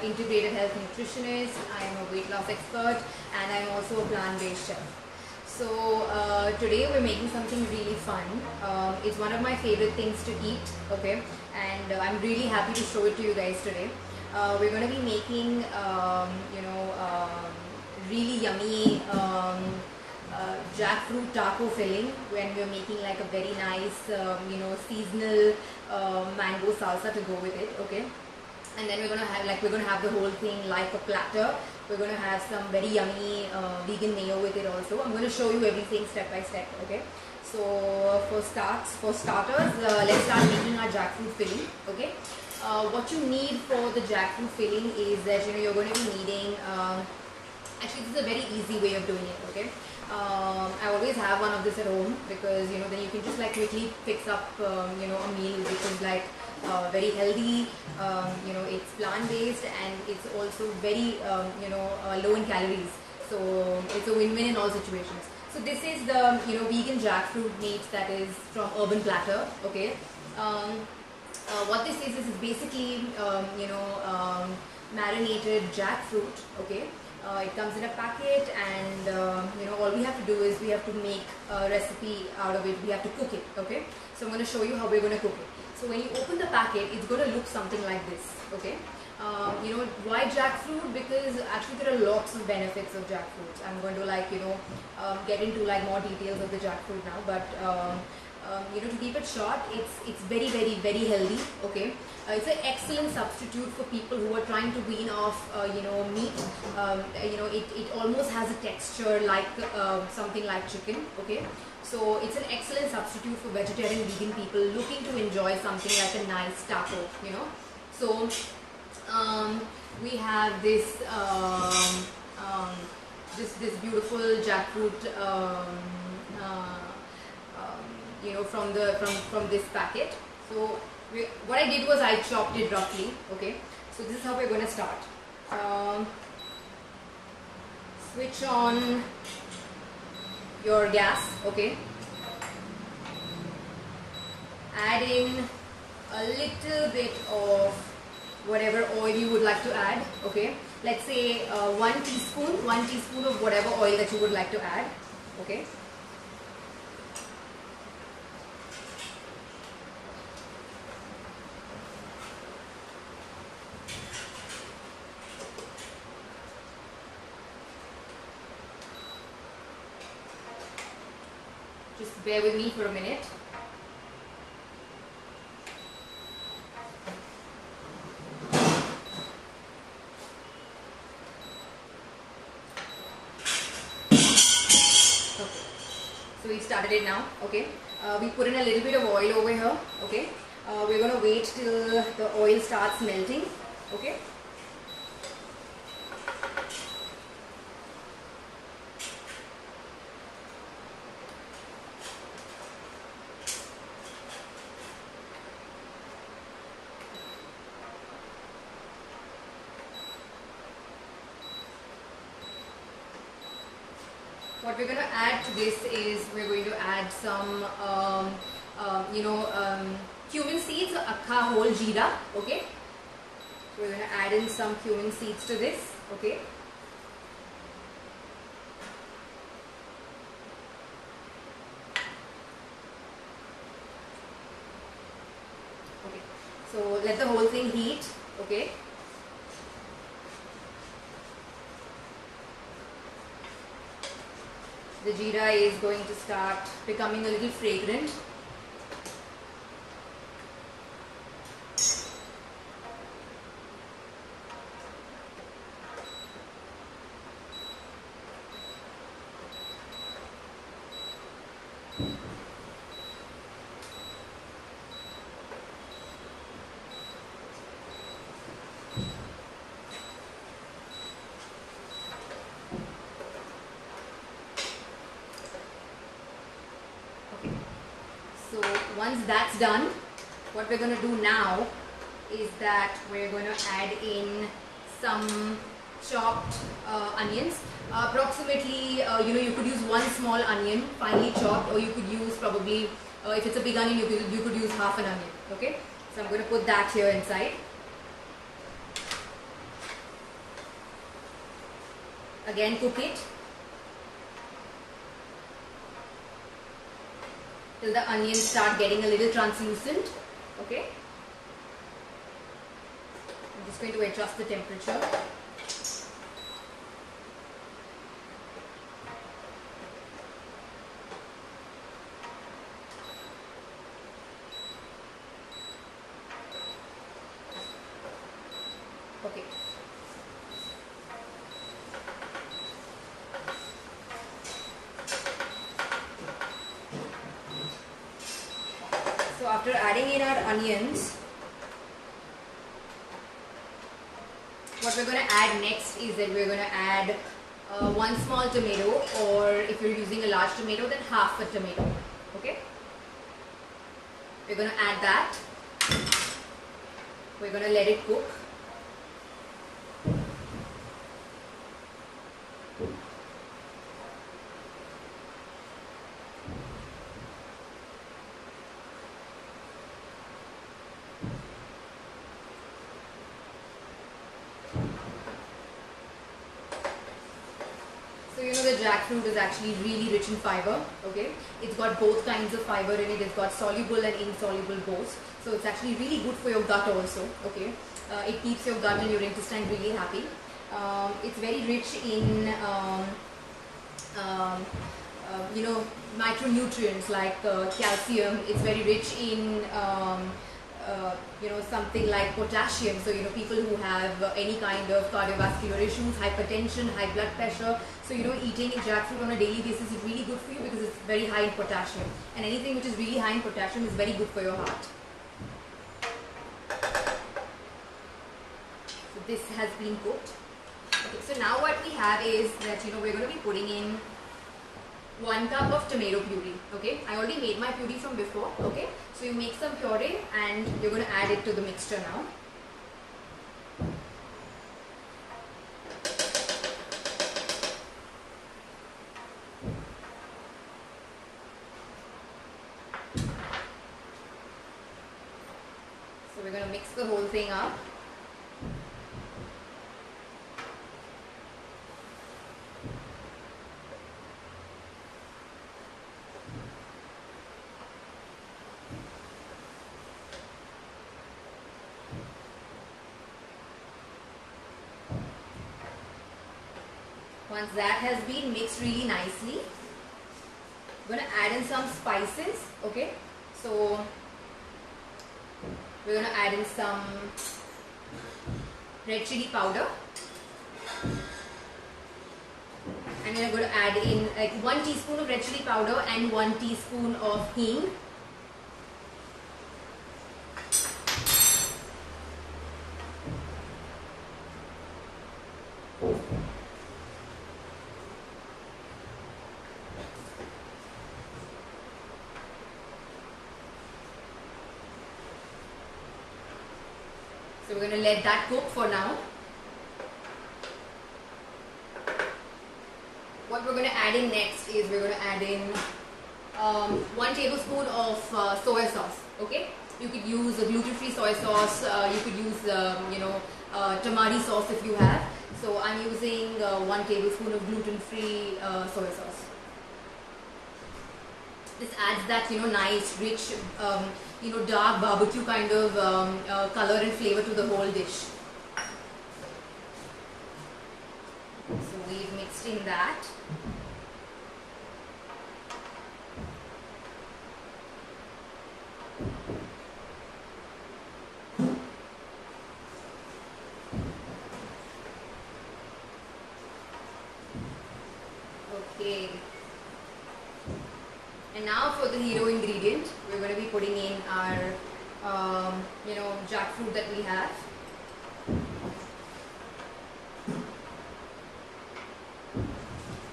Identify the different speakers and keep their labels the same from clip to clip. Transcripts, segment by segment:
Speaker 1: integrated health nutritionist, I am a weight loss expert, and I am also a plant-based chef. So today we're making something really fun. It's one of my favorite things to eat, okay, and I'm really happy to show it to you guys today. We're going to be making really yummy jackfruit taco filling, when we're making like a very nice seasonal mango salsa to go with it, okay. And then we're gonna have the whole thing like a platter. We're gonna have some very yummy vegan mayo with it also. I'm gonna show you everything step by step, okay. So for starters, let's start making our jackfruit filling, okay. What you need for the jackfruit filling is that you're going to be needing. Actually, this is a very easy way of doing it, okay. I always have one of this at home, because then you can just like quickly fix up a meal which is like very healthy. It's plant-based, and it's also very low in calories, so it's a win-win in all situations. So this is the vegan jackfruit meat that is from Urban Platter, okay. What this is basically marinated jackfruit, okay. It comes in a packet, and all we have to do is we have to make a recipe out of it. We have to cook it, okay. So I'm going to show you how we're going to cook it. So when you open the packet, it's going to look something like this, okay. Why jackfruit? Because actually there are lots of benefits of jackfruit. I'm going to get into like more details of the jackfruit now, but to keep it short, it's very, very, very healthy, okay. It's an excellent substitute for people who are trying to wean off meat. It almost has a texture like something like chicken, okay. So it's an excellent substitute for vegetarian, vegan people looking to enjoy something like a nice taco, So we have this this beautiful jackfruit from this packet. So what I did was I chopped it roughly, okay. So this is how we're going to start. Switch on your gas, okay. Add in a little bit of whatever oil you would like to add, okay. Let's say 1 teaspoon of whatever oil that you would like to add, okay. Just bear with me for a minute. Okay. So we started it now, okay. We put in a little bit of oil over here, okay. We're going to wait till the oil starts melting, okay. What we're going to add to this is we're going to add some cumin seeds, akha whole jeera, okay. We're going to add in some cumin seeds to this, okay. Okay, so let the whole thing heat, okay. The jeera is going to start becoming a little fragrant. So once that's done, what we're going to do now is that we're going to add in some chopped onions. Approximately, you could use one small onion, finely chopped, or you could use probably, if it's a big onion, you could use half an onion. Okay, so I'm going to put that here inside. Again cook it till the onions start getting a little translucent. Okay. I'm just going to adjust the temperature. Okay. So after adding in our onions, what we're going to add next is that we're going to add one small tomato, or if you're using a large tomato, then half a tomato. Okay. We're going to add that. We're going to let it cook. So you know the jackfruit is actually really rich in fiber. Okay, it's got both kinds of fiber in it. It's got soluble and insoluble both. So it's actually really good for your gut also. Okay, it keeps your gut and your intestine really happy. It's very rich in you know, micronutrients like calcium. It's very rich in you know, something like potassium. So you know, people who have any kind of cardiovascular issues, hypertension, high blood pressure, so you know, eating jackfruit on a daily basis is really good for you because it's very high in potassium, and anything which is really high in potassium is very good for your heart. So this has been cooked. Okay, so now what we have is that, you know, we're going to be putting in 1 cup of tomato puree. Okay, I already made my puree from before. Okay, so you make some puree and you're going to add it to the mixture now. So we're going to mix the whole thing up. Once that has been mixed really nicely, we're going to add in some spices. Okay, so we're going to add in some red chili powder, and we're going to add in like 1 teaspoon of red chili powder and 1 teaspoon of hing. So we're going to let that cook for now. What we're going to add in next is we're going to add in 1 tablespoon of soy sauce. Okay, you could use a gluten-free soy sauce. You could use you know, tamari sauce if you have. So I'm using 1 tablespoon of gluten-free soy sauce. This adds that, you know, nice, rich, you know, dark barbecue kind of color and flavor to the whole dish. So we've mixed in that. Okay. And now for the hero ingredient, we're going to be putting in our, you know, jackfruit that we have.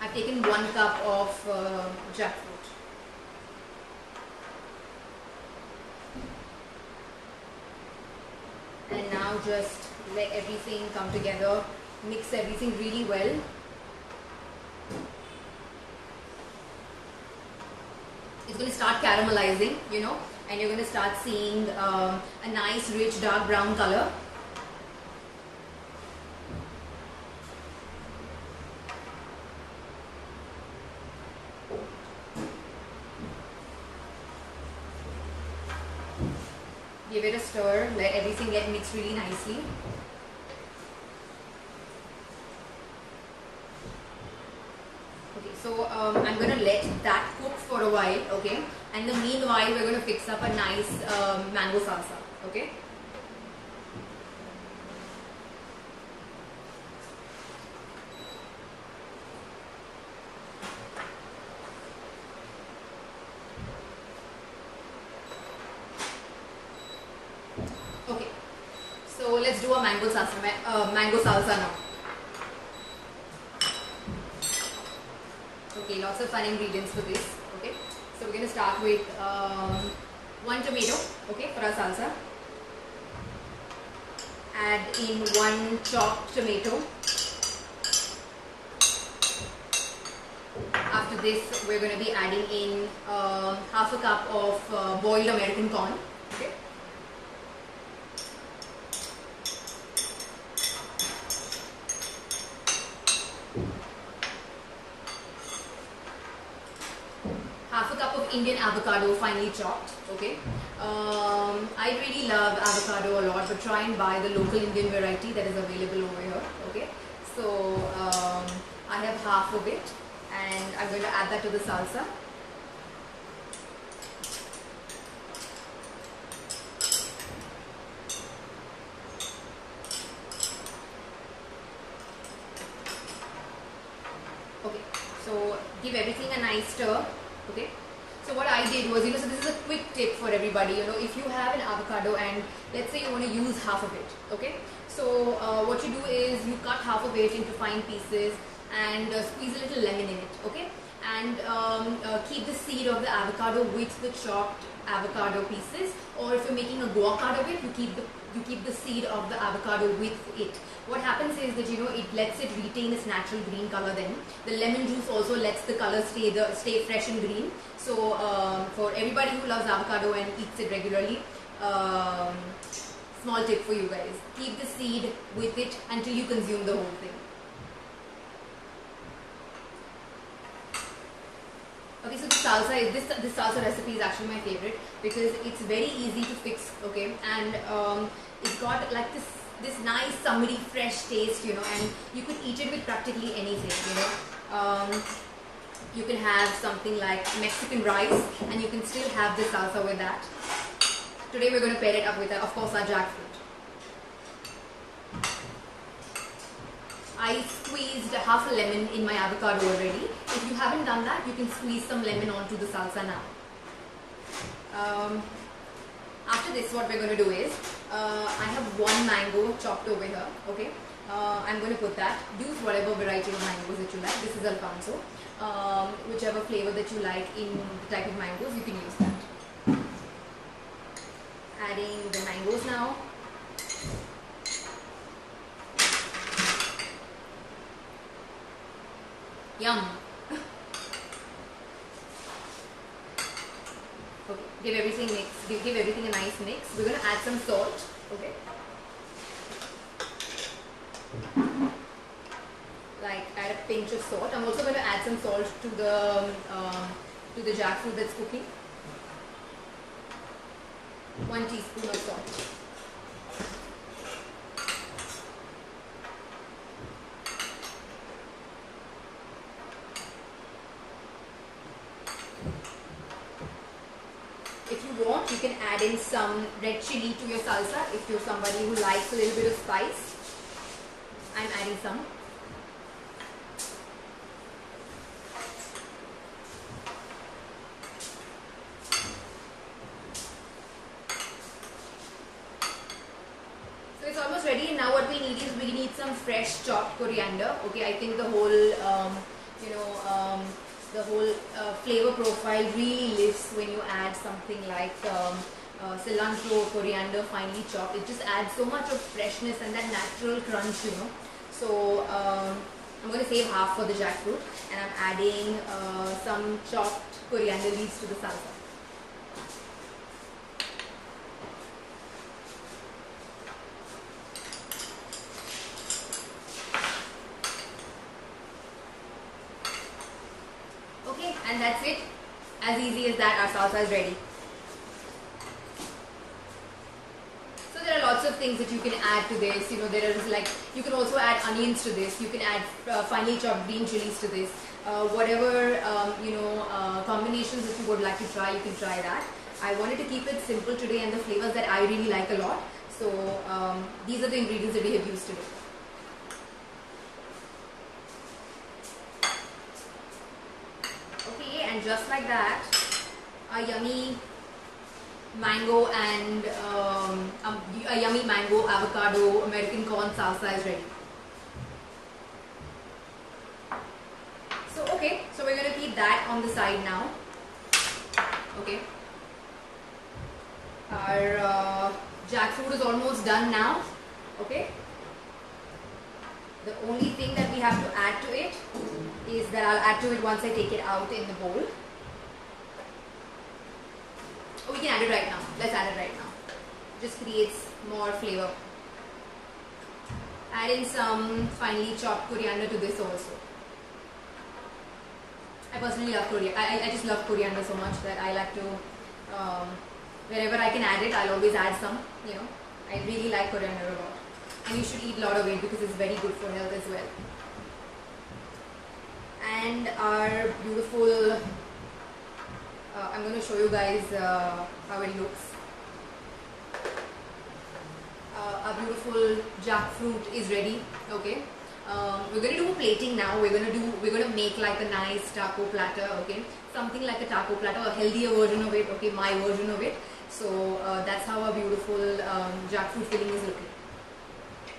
Speaker 1: I've taken 1 cup of jackfruit. And now just let everything come together, mix everything really well. It's going to start caramelizing, you know, and you're going to start seeing a nice rich dark brown color. Give it a stir, let everything get mixed really nicely. Okay, so I'm going to let that cook for a while, okay? And in the meanwhile, we're going to fix up a nice mango salsa, okay? Okay, so let's do a mango salsa now. Okay, lots of fun ingredients for this. Okay, so we're going to start with 1 tomato, okay, for our salsa. Add in 1 chopped tomato. After this, we're going to be adding in half a cup of boiled American corn. Okay. Half a cup of Indian avocado, finely chopped. Okay. I really love avocado a lot, but try and buy the local Indian variety that is available over here. Okay. So I have half of it, and I'm going to add that to the salsa. Okay. So give everything a nice stir. Okay, so what I did was, so this is a quick tip for everybody. If you have an avocado and let's say you want to use half of it, okay, so what you do is you cut half of it into fine pieces and squeeze a little lemon in it, okay, and keep the seed of the avocado with the chopped avocado pieces, or if you're making a guac out of it, you keep the seed of the avocado with it. What happens is that it lets it retain its natural green color. Then the lemon juice also lets the color stay fresh and green. So for everybody who loves avocado and eats it regularly, small tip for you guys: keep the seed with it until you consume the whole thing. Okay, so this salsa recipe is actually my favorite because it's very easy to fix. Okay, and it's got like this nice summery fresh taste, and you could eat it with practically anything. You can have something like Mexican rice, and you can still have the salsa with that. Today we're going to pair it up with, of course, our jackfruit. I squeezed half a lemon in my avocado already. If you haven't done that, you can squeeze some lemon onto the salsa now. After this, what we're going to do is, I have 1 mango chopped over here, okay. I'm going to put that. Use whatever variety of mangoes that you like. This is Alfonso. Whichever flavor that you like in the type of mangoes, you can use that. Adding the mangoes now. Yum! Okay, give everything a nice mix. We're going to add some salt, okay. Like add a pinch of salt. I'm also going to add some salt to the jackfruit that's cooking. 1 teaspoon of salt. If you want, you can add in some red chili to your salsa. If you're somebody who likes a little bit of spice, I'm adding some. So it's almost ready, and now what we need is we need some fresh chopped coriander. Okay, I think the whole the whole flavor profile really lifts when you add something like cilantro, coriander finely chopped. It just adds so much of freshness and that natural crunch, So I'm going to save half for the jackfruit, and I'm adding some chopped coriander leaves to the salsa. Okay, and that's it. As easy as that, our salsa is ready. things that you can add to this. You know, there is like, you can also add onions to this. You can add finely chopped green chilies to this. Whatever combinations that you would like to try, you can try that. I wanted to keep it simple today, and the flavors that I really like a lot. So these are the ingredients that we have used today. Okay, and just like that, a yummy mango and a yummy mango avocado American corn salsa is ready. So okay, so we're going to keep that on the side now. Okay, our jackfruit is almost done now. Okay, the only thing that we have to add to it is that I'll add to it once I take it out in the bowl. Oh, we can add it right now. Let's add it right now. Just creates more flavor. Add in some finely chopped coriander to this also. I personally love coriander. I just love coriander so much that I like to, wherever I can add it, I'll always add some, you know. I really like coriander a lot. And you should eat a lot of it because it's very good for health as well. And our beautiful, I'm going to show you guys how it looks. Our beautiful jackfruit is ready. Okay, we're going to do a plating now. We're going to make like a nice taco platter. Okay, something like a taco platter, a healthier version of it. Okay, my version of it. So that's how our beautiful jackfruit filling is looking.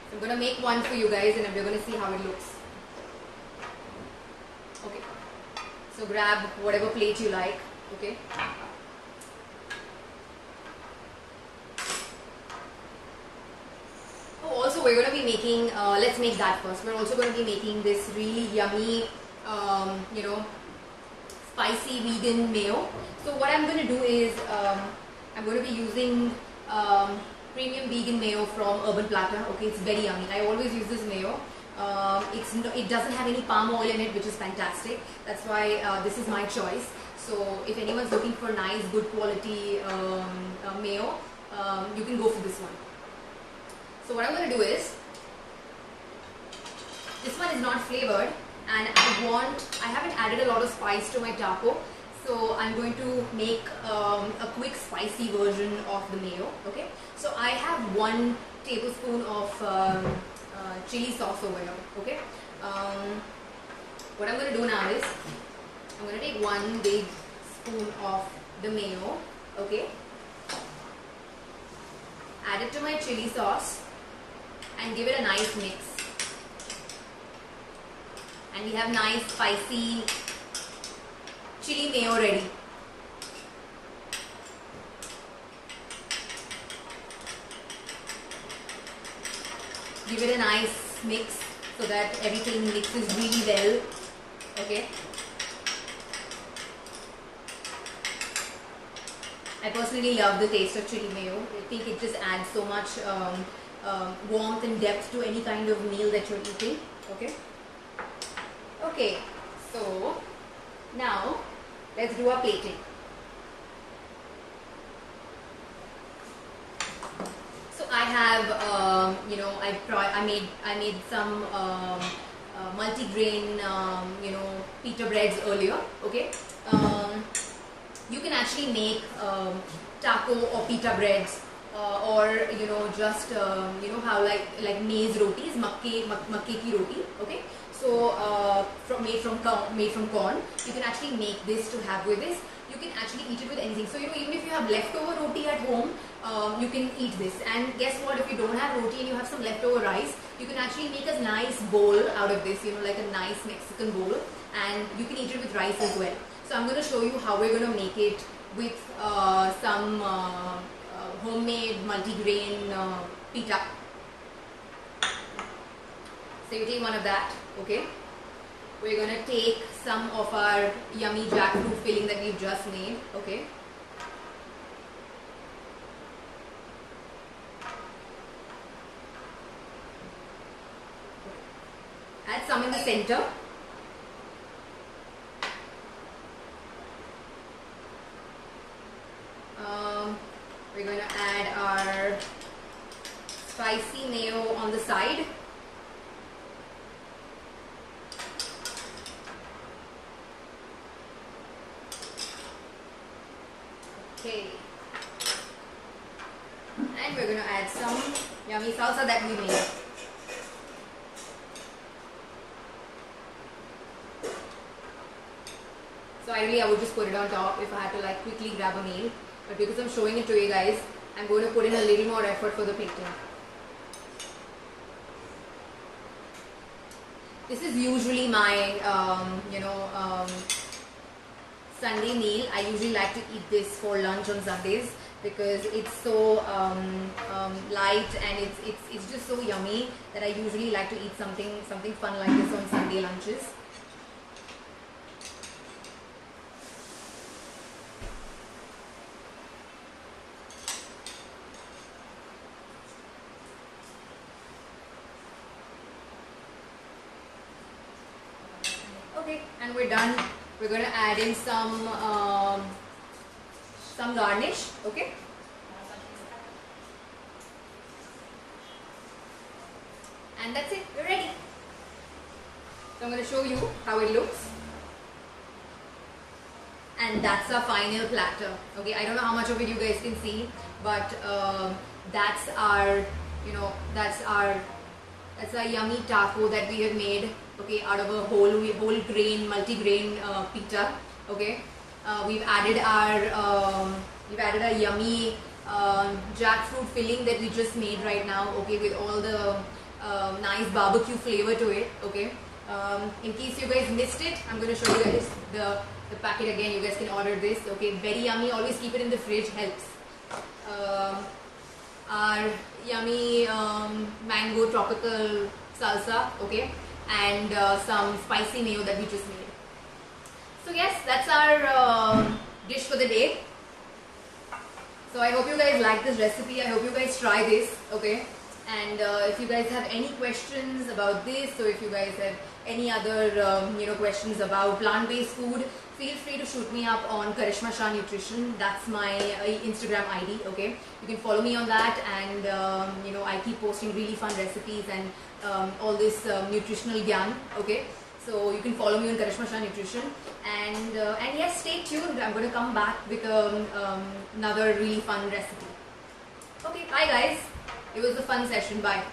Speaker 1: So I'm going to make one for you guys, and we're going to see how it looks. Okay, so grab whatever plate you like. Okay, oh, also we're going to be making, let's make that first. We're also going to be making this really yummy, spicy vegan mayo. So what I'm going to do is, I'm going to be using premium vegan mayo from Urban Platter. Okay, it's very yummy. I always use this mayo. It doesn't have any palm oil in it, which is fantastic. That's why this is my choice. So if anyone's looking for nice, good quality mayo, you can go for this one. So what I'm going to do is, this one is not flavored, and I haven't added a lot of spice to my taco. So I'm going to make a quick spicy version of the mayo. Okay, so I have 1 tablespoon of chili sauce over here. Okay, what I'm going to do now is, I'm going to take 1 big spoon of the mayo. Okay, add it to my chili sauce and give it a nice mix. And we have nice spicy chili mayo ready. Give it a nice mix so that everything mixes really well. Okay. I personally love the taste of chili mayo. I think it just adds so much warmth and depth to any kind of meal that you're eating. Okay. Okay. So now let's do our plating. So I have, I made some multi-grain, pita breads earlier. Okay. You can actually make taco or pita breads, or just how like maize rotis, makke ki roti. Okay. So made from corn. You can actually make this to have with this. You can actually eat it with anything. So even if you have leftover roti at home, you can eat this. And guess what? If you don't have roti and you have some leftover rice, you can actually make a nice bowl out of this. Like a nice Mexican bowl, and you can eat it with rice as well. So I'm going to show you how we're going to make it with some homemade multi-grain pita. So you take one of that. Okay. We're going to take some of our yummy jackfruit filling that we've just made. Okay. Add some in the center. We're going to add our yummy salsa that we made. So ideally I would just put it on top if I had to like quickly grab a meal. But because I'm showing it to you guys, I'm going to put in a little more effort for the plating. This is usually my, Sunday meal. I usually like to eat this for lunch on Sundays because it's so light and it's just so yummy that I usually like to eat something fun like this on Sunday lunches. Okay, and we're done. We're going to add in some garnish. Okay. And that's it. We're ready. So I'm going to show you how it looks. And that's our final platter. Okay, I don't know how much of it you guys can see, but that's our yummy taco that we have made. Okay, out of a whole grain, multi-grain pita. Okay, we've added our yummy jackfruit filling that we just made right now. Okay, with all the nice barbecue flavor to it. Okay, in case you guys missed it, I'm going to show you guys the packet again. You guys can order this. Okay, very yummy. Always keep it in the fridge, helps. Our yummy mango tropical salsa. Okay. And some spicy mayo that we just made. So yes, that's our dish for the day. So I hope you guys like this recipe. I hope you guys try this. Okay. And if you guys have any questions about this, or if you guys have any other questions about plant-based food, feel free to shoot me up on Karishma Shah Nutrition. That's my Instagram ID. Okay, you can follow me on that, and I keep posting really fun recipes and all this nutritional gyan. Okay, so you can follow me on Karishma Shah Nutrition, and yes, stay tuned. I'm going to come back with another really fun recipe. Okay, bye guys. It was a fun session. Bye.